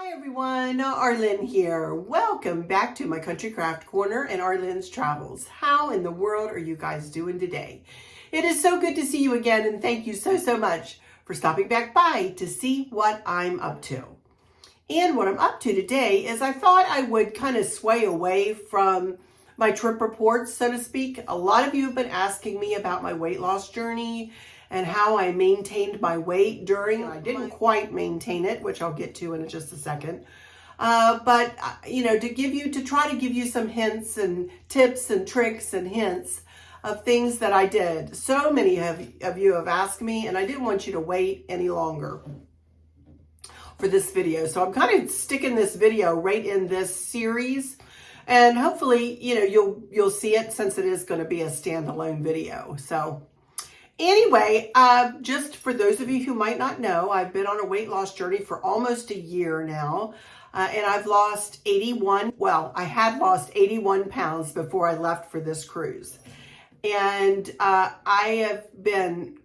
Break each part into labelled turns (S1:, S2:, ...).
S1: Hi everyone, Arlynn here. Welcome back to my Country Craft Corner and Arlynn's Travels. How in the world are you guys doing today? It is so good to see you again, and thank you so much for stopping back by to see what I'm up to. And what I'm up to today is I thought I would kind of sway away from my trip reports, so to speak. A lot of you have been asking me about my weight loss journey and how I maintained my weight during. I didn't quite maintain it, which I'll get to in just a second. But you know, to try to give you some hints and tips and tricks and hints of things that I did. So many of you have asked me, and I didn't want you to wait any longer for this video. So I'm kind of sticking this video right in this series, and hopefully, you know, you'll see it since it is going to be a standalone video. So anyway, just for those of you who might not know, I've been on a weight loss journey for almost a year now, and I've lost 81. Well, I had lost 81 pounds before I left for this cruise, and I have been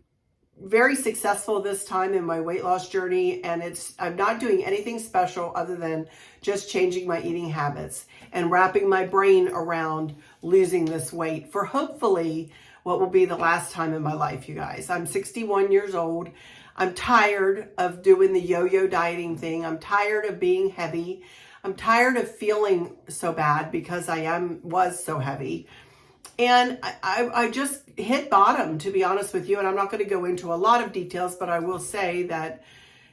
S1: very successful this time in my weight loss journey, and I'm not doing anything special other than just changing my eating habits and wrapping my brain around losing this weight for hopefully what will be the last time in my life, you guys. I'm 61 years old. I'm tired of doing the yo-yo dieting thing. I'm tired of being heavy. I'm tired of feeling so bad because I was so heavy. And I just hit bottom, to be honest with you. And I'm not going to go into a lot of details, but I will say that,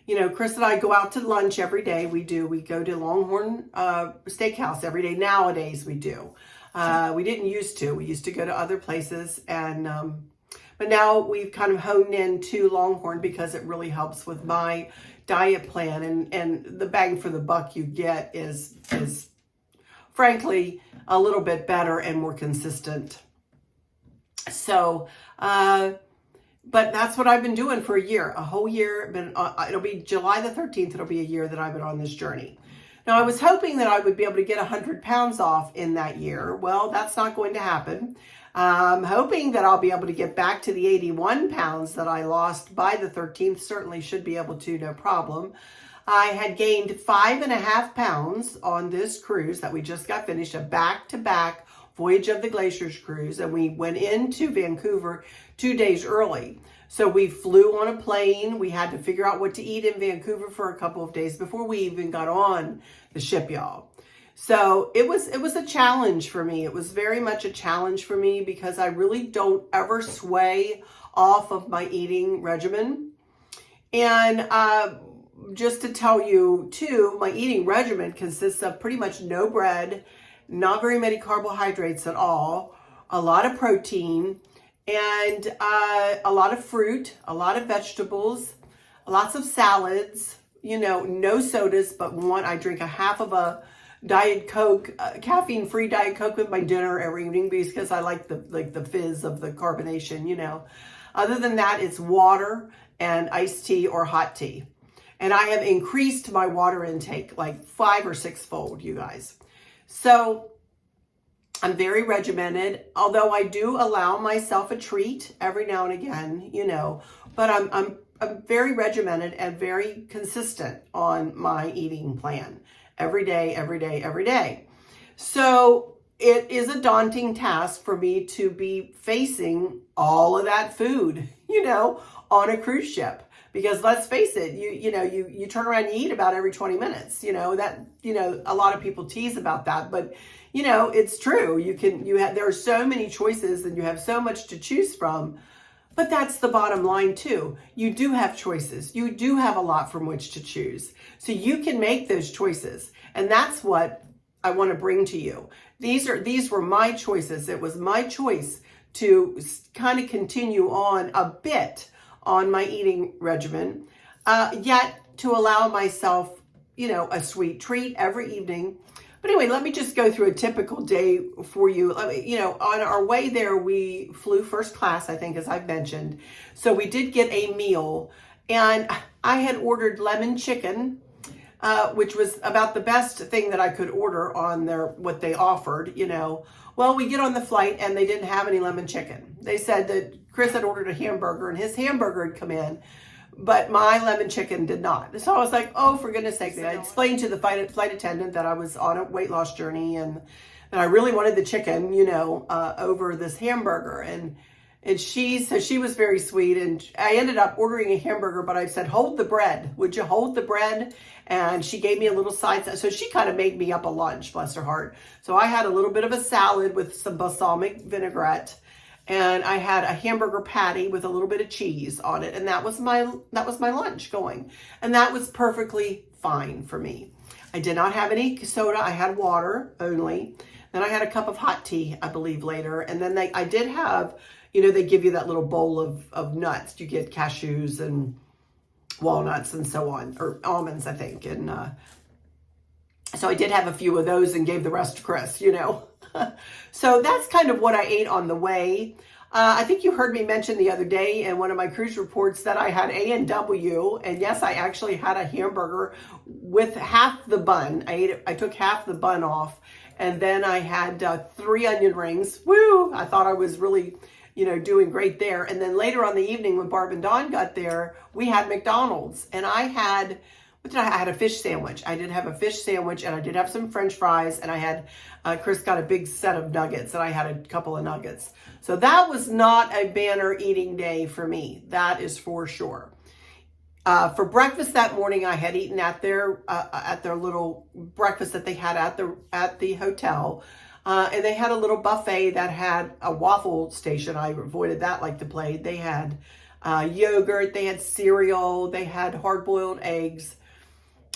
S1: you know, Chris and I go out to lunch every day. We go to Longhorn Steakhouse every day. Nowadays we do. We didn't used to. We used to go to other places, and but now we've kind of honed in to Longhorn because it really helps with my diet plan, and the bang for the buck you get is frankly a little bit better and more consistent. So, but that's what I've been doing for a whole year. It'll be July the 13th. It'll be a year that I've been on this journey. Now, I was hoping that I would be able to get 100 pounds off in that year. Well, that's not going to happen. I'm hoping that I'll be able to get back to the 81 pounds that I lost by the 13th. Certainly should be able to, no problem. I had gained 5.5 pounds on this cruise that we just got finished, a back-to-back Voyage of the Glaciers cruise, and we went into Vancouver 2 days early. So we flew on a plane. We had to figure out what to eat in Vancouver for a couple of days before we even got on the ship, y'all. So it was a challenge for me. It was very much a challenge for me because I really don't ever sway off of my eating regimen. And just to tell you too, my eating regimen consists of pretty much no bread, not very many carbohydrates at all, a lot of protein, and a lot of fruit, a lot of vegetables, lots of salads, you know, no sodas, but I drink a half of a Diet Coke, caffeine-free Diet Coke with my dinner every evening because I like the fizz of the carbonation, you know. Other than that, it's water and iced tea or hot tea. And I have increased my water intake like 5 or 6-fold, you guys. So I'm very regimented, although I do allow myself a treat every now and again, you know, but I'm very regimented and very consistent on my eating plan every day. So it is a daunting task for me to be facing all of that food, you know, on a cruise ship. Because let's face it, you turn around and eat about every 20 minutes, you know, that, you know, a lot of people tease about that, but you know, it's true. There are so many choices and you have so much to choose from, but that's the bottom line too. You do have choices. You do have a lot from which to choose. So you can make those choices. And that's what I want to bring to you. These were my choices. It was my choice to kind of continue on a bit on my eating regimen, yet to allow myself, you know, a sweet treat every evening. But anyway, let me just go through a typical day for you. You know, on our way there, we flew first class, I think, as I've mentioned. So we did get a meal, and I had ordered lemon chicken, which was about the best thing that I could order on what they offered, you know. Well, we get on the flight and they didn't have any lemon chicken. They said that Chris had ordered a hamburger and his hamburger had come in, but my lemon chicken did not. So I was like, oh, for goodness sake. I explained to the flight attendant that I was on a weight loss journey and I really wanted the chicken, you know, over this hamburger. And she was very sweet, and I ended up ordering a hamburger, but I said, hold the bread. Would you hold the bread? And she gave me a little side. So she kind of made me up a lunch, bless her heart. So I had a little bit of a salad with some balsamic vinaigrette, and I had a hamburger patty with a little bit of cheese on it. And that was my lunch going. And that was perfectly fine for me. I did not have any soda. I had water only. Then I had a cup of hot tea, I believe, later. And then I did have, you know, they give you that little bowl of nuts. You get cashews and walnuts and so on, or almonds, I think. And so I did have a few of those and gave the rest to Chris, you know. So that's kind of what I ate on the way. I think you heard me mention the other day in one of my cruise reports that I had A&W, and yes, I actually had a hamburger with half the bun. I took half the bun off, and then I had 3 onion rings. Woo! I thought I was really, you know, doing great there. And then later on the evening when Barb and Dawn got there, we had McDonald's, and I had, what did I had a fish sandwich. I did have a fish sandwich, and I did have some French fries, and I had, Chris got a big set of nuggets, and I had a couple of nuggets. So that was not a banner eating day for me. That is for sure. For breakfast that morning, I had eaten at their little breakfast that they had at the hotel. And they had a little buffet that had a waffle station. I avoided that like the plague. They had yogurt, they had cereal, they had hard-boiled eggs,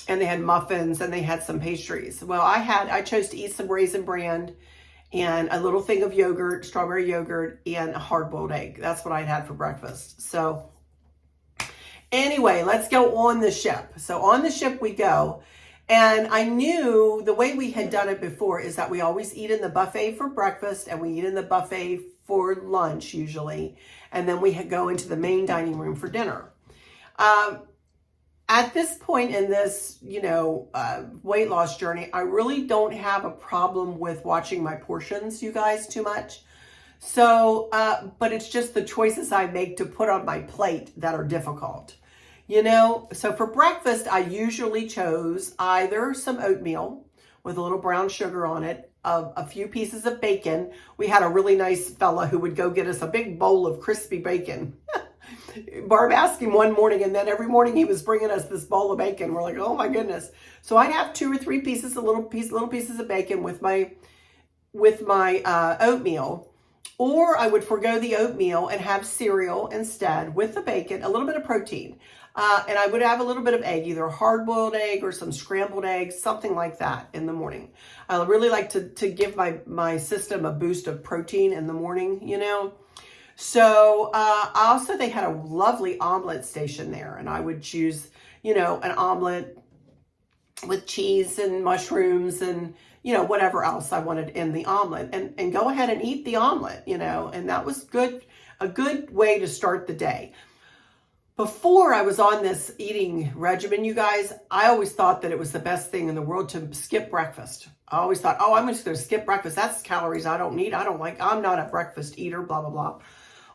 S1: and they had muffins, and they had some pastries. Well, I chose to eat some Raisin Bran and a little thing of yogurt, strawberry yogurt, and a hard-boiled egg. That's what I had for breakfast. So anyway, let's go on the ship. So on the ship we go. And I knew the way we had done it before is that we always eat in the buffet for breakfast, and we eat in the buffet for lunch usually. And then we go into the main dining room for dinner. At this point in this, you know, weight loss journey, I really don't have a problem with watching my portions, you guys, too much. So, but it's just the choices I make to put on my plate that are difficult. You know, so for breakfast, I usually chose either some oatmeal with a little brown sugar on it, a few pieces of bacon. We had a really nice fella who would go get us a big bowl of crispy bacon. Barb asked him one morning, and then every morning he was bringing us this bowl of bacon. We're like, oh my goodness. So I'd have 2 or 3 pieces, little pieces of bacon with my oatmeal. Or I would forego the oatmeal and have cereal instead with the bacon, a little bit of protein. And I would have a little bit of egg, either a hard-boiled egg or some scrambled eggs, something like that in the morning. I really like to give my system a boost of protein in the morning, you know. So also they had a lovely omelet station there, and I would choose, you know, an omelet with cheese and mushrooms and, you know, whatever else I wanted in the omelet, and go ahead and eat the omelet, you know, and that was a good way to start the day. Before I was on this eating regimen, you guys, I always thought that it was the best thing in the world to skip breakfast. I always thought, oh, I'm just going to skip breakfast. That's calories I don't need. I'm not a breakfast eater, blah, blah, blah.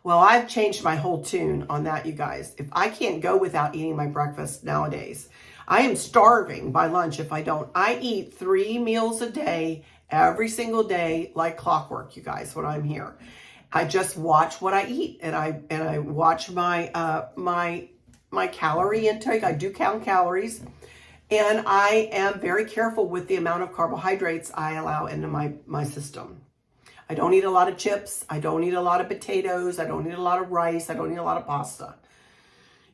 S1: Well, I've changed my whole tune on that, you guys. If I can't go without eating my breakfast nowadays, I am starving by lunch if I don't. I eat 3 meals a day, every single day, like clockwork, you guys, when I'm here. I just watch what I eat, and I watch my my calorie intake. I do count calories, and I am very careful with the amount of carbohydrates I allow into my system. I don't eat a lot of chips. I don't eat a lot of potatoes. I don't eat a lot of rice. I don't eat a lot of pasta.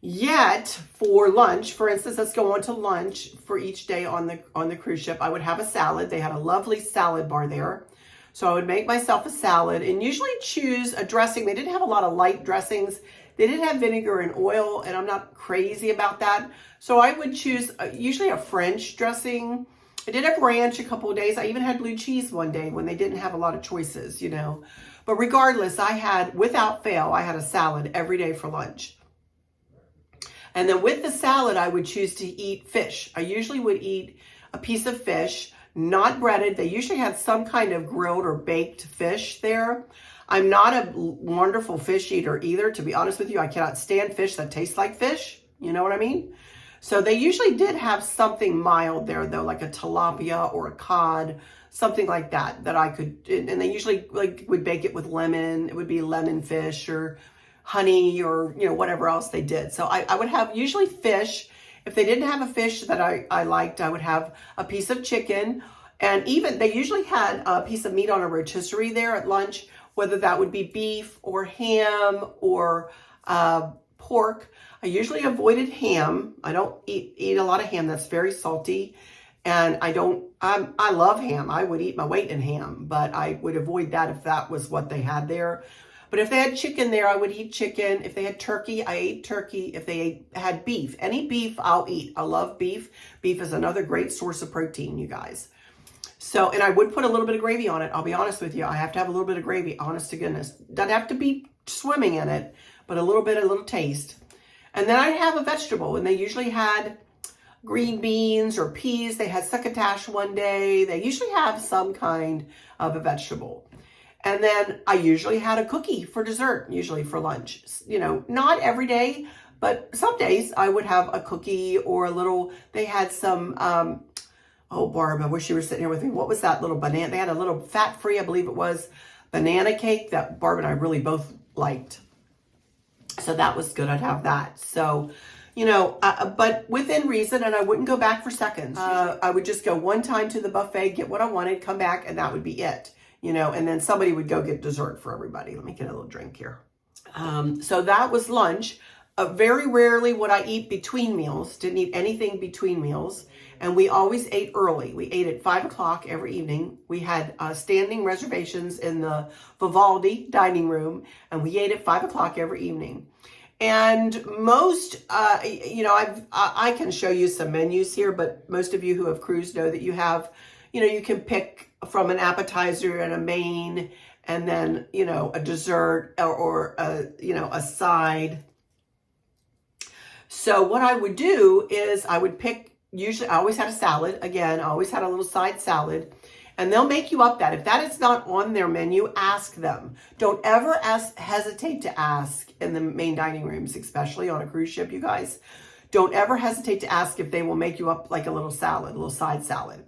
S1: Yet for lunch, for instance, let's go on to lunch for each day on the cruise ship. I would have a salad. They had a lovely salad bar there. So I would make myself a salad and usually choose a dressing. They didn't have a lot of light dressings. They did have vinegar and oil, and I'm not crazy about that. So I would choose usually a French dressing. I did have ranch a couple of days. I even had blue cheese one day when they didn't have a lot of choices, you know. But regardless, without fail, I had a salad every day for lunch. And then with the salad, I would choose to eat fish. I usually would eat a piece of fish, not breaded. They usually had some kind of grilled or baked fish there. I'm not a wonderful fish eater either, to be honest with you. I cannot stand fish that tastes like fish, You know what I mean? So they usually did have something mild there though, like a tilapia or a cod, something like that I could, and they usually like would bake it with lemon. It would be lemon fish or honey or, you know, whatever else they did. So I would have usually fish. If they didn't have a fish that I liked, I would have a piece of chicken. And even they usually had a piece of meat on a rotisserie there at lunch, whether that would be beef or ham or pork. I usually avoided ham. I don't eat a lot of ham. That's very salty. And I love ham. I would eat my weight in ham, but I would avoid that if that was what they had there. But if they had chicken there, I would eat chicken. If they had turkey, I ate turkey. If they had beef, any beef, I'll eat. I love beef. Beef is another great source of protein, you guys. So, and I would put a little bit of gravy on it. I'll be honest with you. I have to have a little bit of gravy, honest to goodness. Doesn't have to be swimming in it, but a little taste. And then I'd have a vegetable, and they usually had green beans or peas. They had succotash one day. They usually have some kind of a vegetable. And then I usually had a cookie for dessert, usually for lunch. You know, not every day, but some days I would have a cookie or a little, they had some, oh, Barb, I wish you were sitting here with me. What was that little banana? They had a little fat-free, I believe it was, banana cake that Barb and I really both liked. So that was good. I'd have that. So, you know, but within reason, and I wouldn't go back for seconds. I would just go one time to the buffet, get what I wanted, come back, and that would be it. You know, and then somebody would go get dessert for everybody. Let me get a little drink here. So that was lunch. Very rarely would I eat between meals. Didn't eat anything between meals. And we always ate early. We ate at 5 o'clock every evening. We had standing reservations in the Vivaldi dining room, and we ate at 5 o'clock every evening. And most, you know, I can show you some menus here, but most of you who have cruised know that you have, you know, you can pick from an appetizer and a main, and then, you know, a dessert or a, you know, a side. So what I would do is I would pick, usually I always had a salad. Again, I always had a little side salad, and they'll make you up that. If that is not on their menu, ask them. Don't ever hesitate to ask in the main dining rooms, especially on a cruise ship, you guys. Don't ever hesitate to ask if they will make you up like a little salad, a little side salad.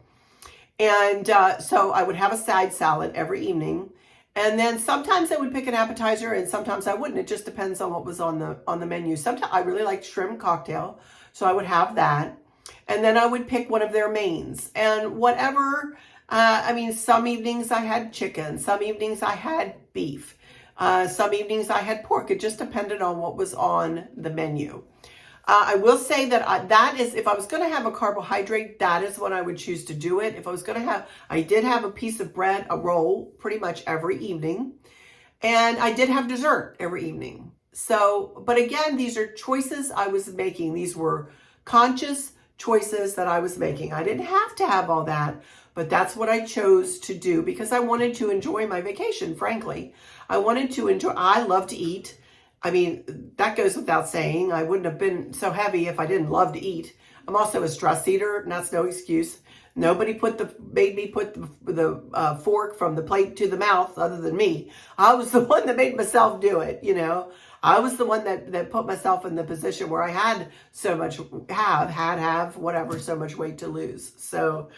S1: And so I would have a side salad every evening. And then sometimes I would pick an appetizer and sometimes I wouldn't. It just depends on what was on the menu. Sometimes I really liked shrimp cocktail, so I would have that. And then I would pick one of their mains. And whatever, I mean, some evenings I had chicken. Some evenings I had beef. Some evenings I had pork. It just depended on what was on the menu. I will say that that is, if I was going to have a carbohydrate, that is when I would choose to do it. If I was going to have, I did have a piece of bread, a roll, pretty much every evening. And I did have dessert every evening. So, but again, these are choices I was making. These were conscious choices that I was making. I didn't have to have all that, but that's what I chose to do because I wanted to enjoy my vacation, frankly. I wanted to enjoy, I love to eat. I mean, that goes without saying. I wouldn't have been so heavy if I didn't love to eat. I'm also a stress eater, and that's no excuse. Nobody made me put the fork from the plate to the mouth other than me. I was the one that made myself do it, you know. I was the one that put myself in the position where I had so much, so much weight to lose. So,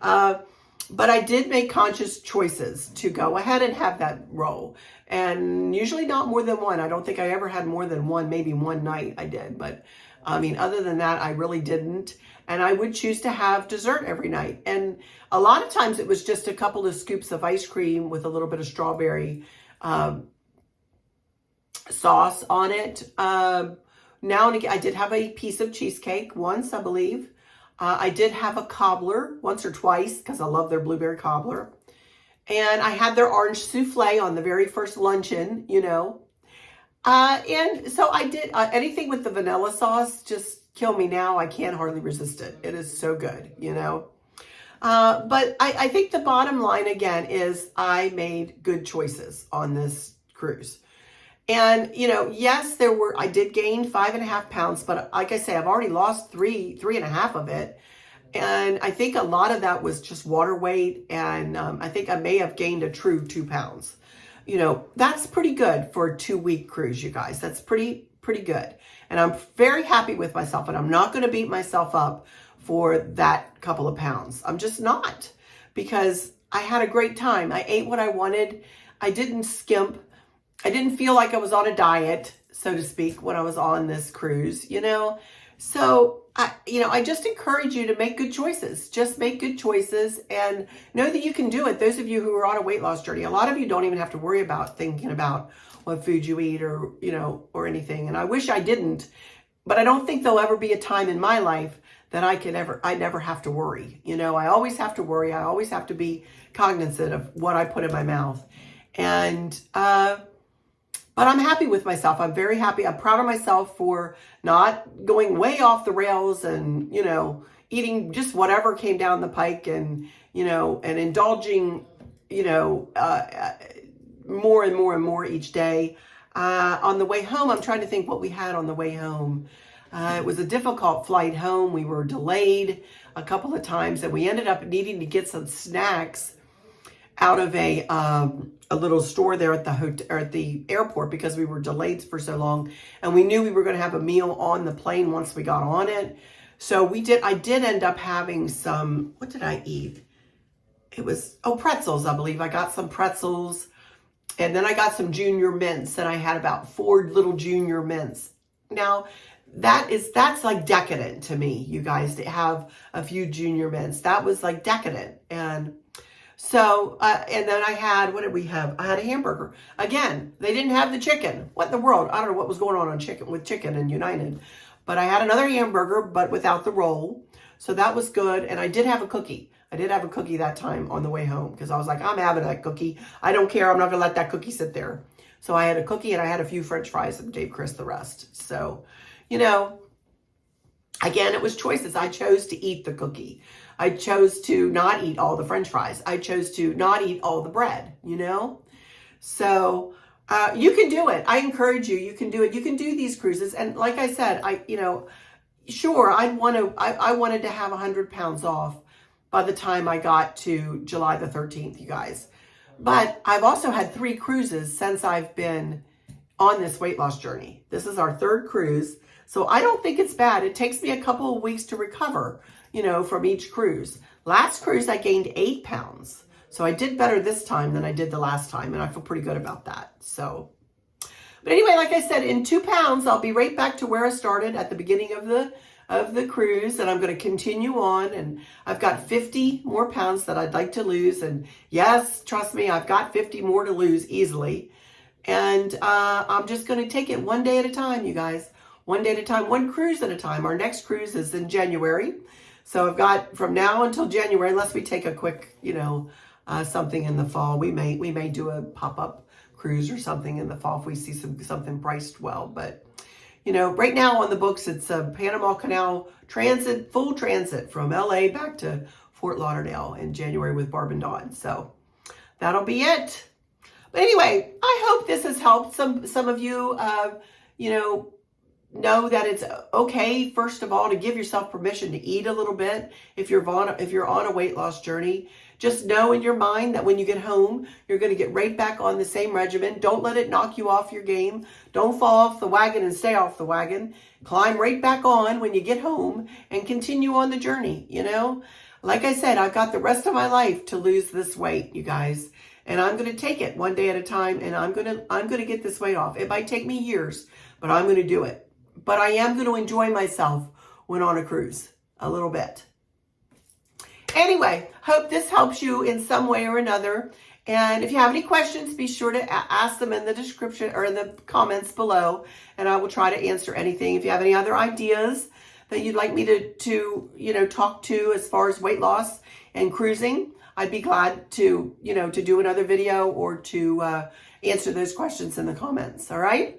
S1: but I did make conscious choices to go ahead and have that roll. And usually not more than one. I don't think I ever had more than one, maybe one night I did. But I mean, other than that, I really didn't. And I would choose to have dessert every night. And a lot of times it was just a couple of scoops of ice cream with a little bit of strawberry sauce on it. Now and again, I did have a piece of cheesecake once, I believe. I did have a cobbler once or twice because I love their blueberry cobbler. And I had their orange souffle on the very first luncheon, you know. And so I did anything with the vanilla sauce, just kill me now. I can't hardly resist it. It is so good, you know. But I think the bottom line, again, is I made good choices on this cruise. And, you know, yes, I did gain 5.5 pounds, but like I say, I've already lost 3.5 of it. And I think a lot of that was just water weight. And I think I may have gained a true 2 pounds. You know, that's pretty good for a 2-week cruise, you guys. That's pretty pretty good. And I'm very happy with myself, and I'm not going to beat myself up for that couple of pounds. I'm just not, because I had a great time. I ate what I wanted. I didn't skimp. I didn't feel like I was on a diet, so to speak, when I was on this cruise, you know? So, I just encourage you to make good choices. Just make good choices and know that you can do it. Those of you who are on a weight loss journey, a lot of you don't even have to worry about thinking about what food you eat or, or anything. And I wish I didn't, but I don't think there'll ever be a time in my life that I never have to worry. I always have to worry. I always have to be cognizant of what I put in my mouth. And, but I'm happy with myself. I'm very happy. I'm proud of myself for not going way off the rails and, eating just whatever came down the pike and, and indulging, more and more and more each day. On the way home, I'm trying to think what we had on the way home. It was a difficult flight home. We were delayed a couple of times, and we ended up needing to get some snacks out of a little store there at the hotel, or at the airport, because we were delayed for so long, and we knew we were going to have a meal on the plane once we got on it. So I did end up having some, what did I eat? It was, pretzels, I believe. I got some pretzels, and then I got some junior mints, and I had about 4 little junior mints. Now, that's like decadent to me, you guys, to have a few junior mints. That was like decadent. And so, and then I had, what did we have? I had a hamburger. Again, they didn't have the chicken. What in the world? I don't know what was going on with chicken in United. But I had another hamburger, but without the roll. So that was good. And I did have a cookie. I did have a cookie that time on the way home, because I was like, I'm having that cookie. I don't care. I'm not going to let that cookie sit there. So I had a cookie, and I had a few French fries, and gave Chris the rest. So, again, it was choices. I chose to eat the cookie. I chose to not eat all the French fries. I chose to not eat all the bread, So you can do it. I encourage you. You can do it. You can do these cruises. And like I said, sure, I wanted to have 100 pounds off by the time I got to July the 13th, you guys. But I've also had 3 cruises since I've been on this weight loss journey. This is our 3rd cruise. So I don't think it's bad. It takes me a couple of weeks to recover, from each cruise. Last cruise, I gained 8 pounds. So I did better this time than I did the last time, and I feel pretty good about that. So, but anyway, like I said, in 2 pounds, I'll be right back to where I started at the beginning of the cruise, and I'm going to continue on, and I've got 50 more pounds that I'd like to lose. And yes, trust me, I've got 50 more to lose easily. And I'm just going to take it one day at a time, you guys. One day at a time, one cruise at a time. Our next cruise is in January. So I've got from now until January, unless we take a quick, something in the fall. We may do a pop-up cruise or something in the fall if we see something priced well. But, right now on the books, it's a Panama Canal transit, full transit from LA back to Fort Lauderdale in January with Barb and Dawn. So that'll be it. But anyway, I hope this has helped some of you, know that it's okay, first of all, to give yourself permission to eat a little bit if you're on a weight loss journey. Just know in your mind that when you get home, you're going to get right back on the same regimen. Don't let it knock you off your game. Don't fall off the wagon and stay off the wagon. Climb right back on when you get home and continue on the journey, Like I said, I've got the rest of my life to lose this weight, you guys. And I'm going to take it one day at a time, and I'm going to get this weight off. It might take me years, but I'm going to do it. But I am going to enjoy myself when on a cruise a little bit. Anyway, hope this helps you in some way or another. And if you have any questions, be sure to ask them in the description or in the comments below, and I will try to answer anything. If you have any other ideas that you'd like me to talk to as far as weight loss and cruising, I'd be glad to do another video or to answer those questions in the comments. All right.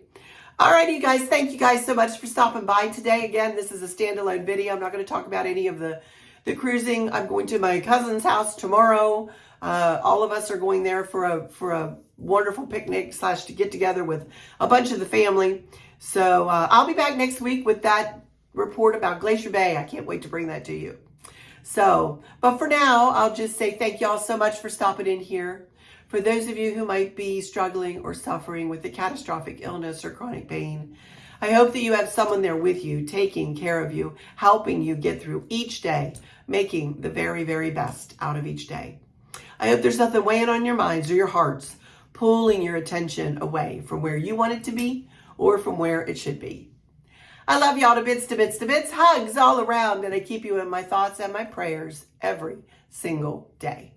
S1: Alrighty, you guys, thank you guys so much for stopping by today. Again, this is a standalone video. I'm not going to talk about any of the cruising. I'm going to my cousin's house tomorrow. All of us are going there for a wonderful picnic / to get together with a bunch of the family. So I'll be back next week with that report about Glacier Bay. I can't wait to bring that to you. So, but for now, I'll just say thank y'all so much for stopping in here. For those of you who might be struggling or suffering with a catastrophic illness or chronic pain, I hope that you have someone there with you, taking care of you, helping you get through each day, making the very, very best out of each day. I hope there's nothing weighing on your minds or your hearts, pulling your attention away from where you want it to be or from where it should be. I love y'all to bits, to bits, to bits. Hugs all around, and I keep you in my thoughts and my prayers every single day.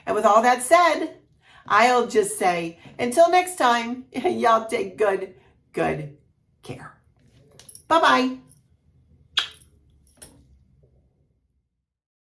S1: And with all that said, I'll just say, until next time, y'all take good care. Bye-bye.